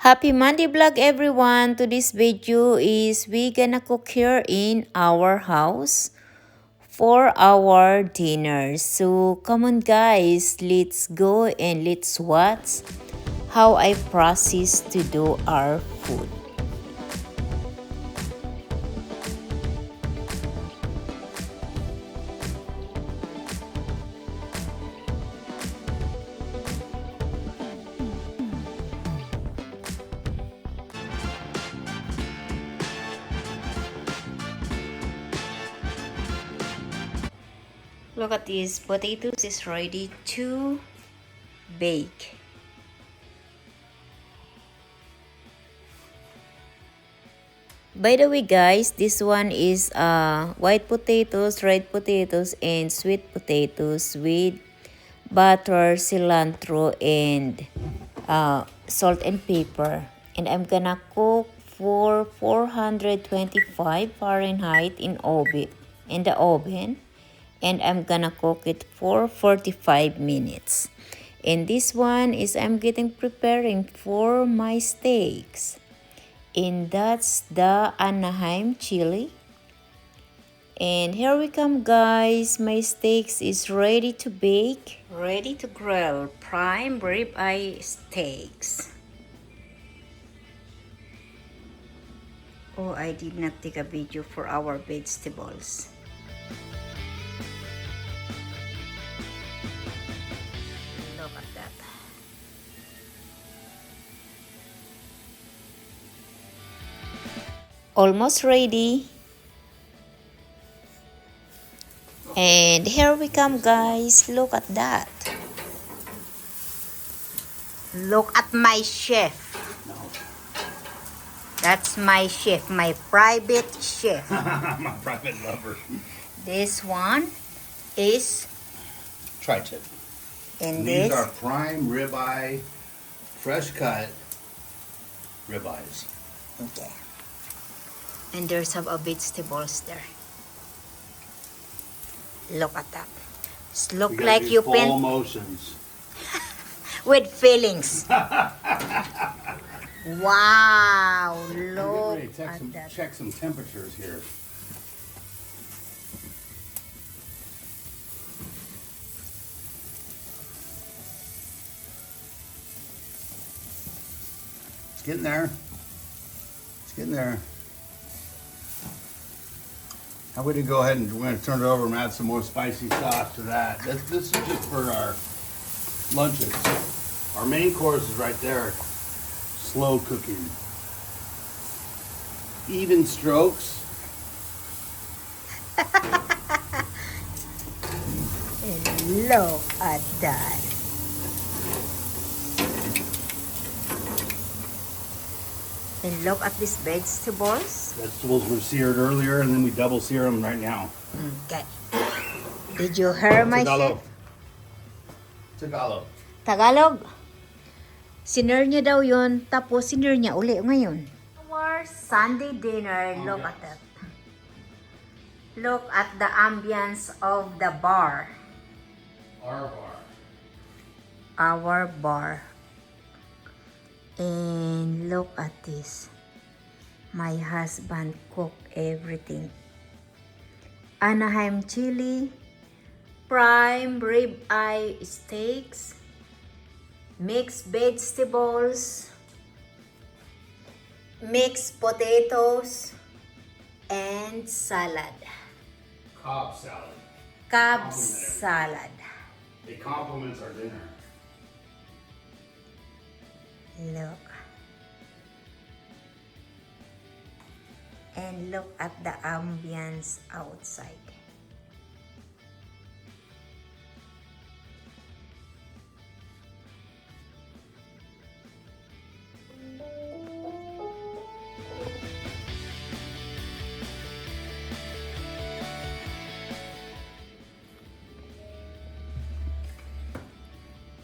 Happy Monday vlog everyone! Today's video is we gonna cook here in our house for our dinner. So come on guys, let's go and let's watch how I process to do our food. Look at this, potatoes is ready to bake. By the way guys, this one is white potatoes, red potatoes, and sweet potatoes with butter, cilantro, and salt and pepper. And I'm gonna cook for 425 Fahrenheit in the oven. And I'm gonna cook it for 45 minutes. And this one is I'm preparing for my steaks. And that's the Anaheim chili. And here we come guys, my steaks is ready to bake, ready to grill. Prime Ribeye Steaks. Oh, I did not take a video for our vegetables. Look at that. Almost ready. And here we come guys. Look at that. Look at my chef. That's my chef, my private chef. My private lover. This one is Tri-tip. and These this are prime ribeye, fresh cut ribeyes. okay. And there's some vegetables there. Look at that. It look We gotta like do you full paint emotions. with feelings. Wow, We're look getting ready to at that. check some temperatures here. It's getting there. It's getting there. How would you go ahead and we're going to turn it over and add some more spicy sauce to that. This is just for our lunches. Our main course is right there. Slow cooking. Even strokes. And look at that. And look at these vegetables. Vegetables were seared earlier and then we double sear them right now. Okay. Did you hear my chef? Tagalog. Tagalog. Sinner niya daw yun, tapos sinner niya uli ngayon. Our Sunday dinner, look at that. Look at the ambience of the bar. Our bar. Our bar. And look at this. My husband cooked everything. Anaheim chili, prime ribeye steaks, mixed vegetables, mixed potatoes, and salad. Cobb salad. Cobb salad. It complements our dinner. Look. And look at the ambience outside.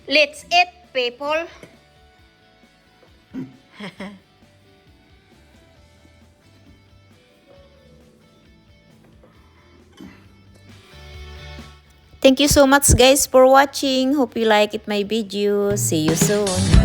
Let's eat, people. Thank you so much guys for watching. Hope you like it my video. See you soon.